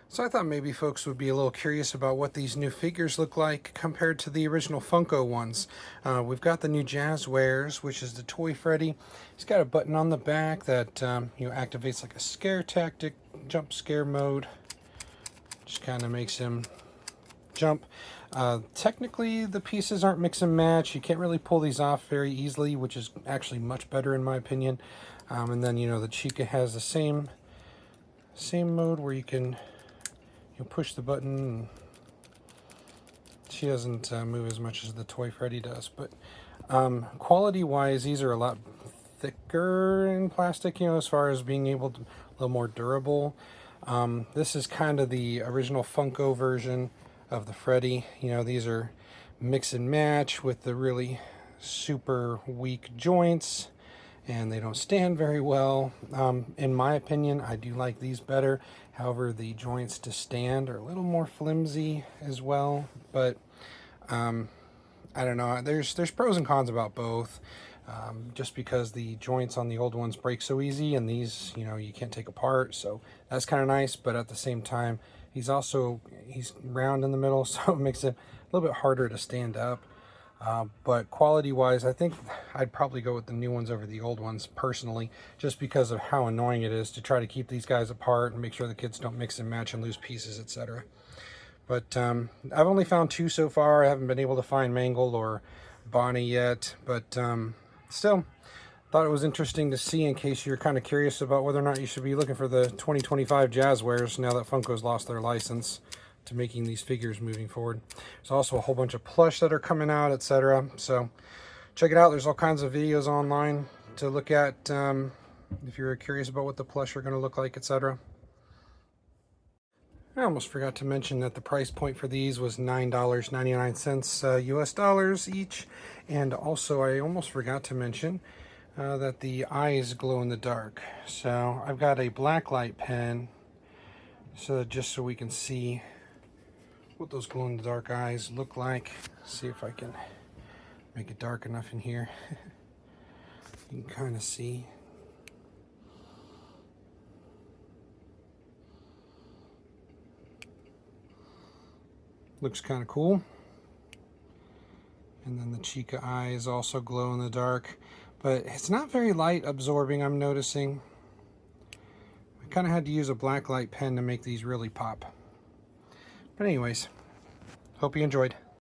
So I thought maybe folks would be a little curious about what these new figures look like compared to the original Funko ones. We've got the new Jazwares, which is the Toy Freddy. He's got a button on the back that activates like a scare tactic, jump scare mode. Just kind of makes him jump. Technically, the pieces aren't mix and match. You can't really pull these off very easily, which is actually much better in my opinion. And then the Chica has the same mode where you can push the button. And she doesn't move as much as the Toy Freddy does, but quality-wise, these are a lot thicker in plastic. As far as being able to, a little more durable. This is kind of the original Funko version of the Freddy. These are mix and match with the really super weak joints, and they don't stand very well. In my opinion, I do like these better. However, the joints to stand are a little more flimsy as well, but I don't know. There's pros and cons about both. Just because the joints on the old ones break so easy, and these, you can't take apart, so that's kind of nice. But at the same time, he's round in the middle, so it makes it a little bit harder to stand up. But quality-wise, I think I'd probably go with the new ones over the old ones, personally, just because of how annoying it is to try to keep these guys apart and make sure the kids don't mix and match and lose pieces, etc. But I've only found 2 so far. I haven't been able to find Mangle or Bonnie yet, but still, thought it was interesting to see in case you're kind of curious about whether or not you should be looking for the 2025 Jazwares now that Funko's lost their license to making these figures moving forward. There's also a whole bunch of plush that are coming out, etc. So check it out. There's all kinds of videos online to look at if you're curious about what the plush are going to look like, etc. I almost forgot to mention that the price point for these was $9.99 US dollars each. And also I almost forgot to mention that the eyes glow in the dark. So I've got a black light pen, so just so we can see what those glow in the dark eyes look like. See if I can make it dark enough in here. You can kind of see. Looks kind of cool. And then the Chica eyes also glow in the dark, but it's not very light absorbing, I'm noticing. I kind of had to use a black light pen to make these really pop. But anyways, hope you enjoyed.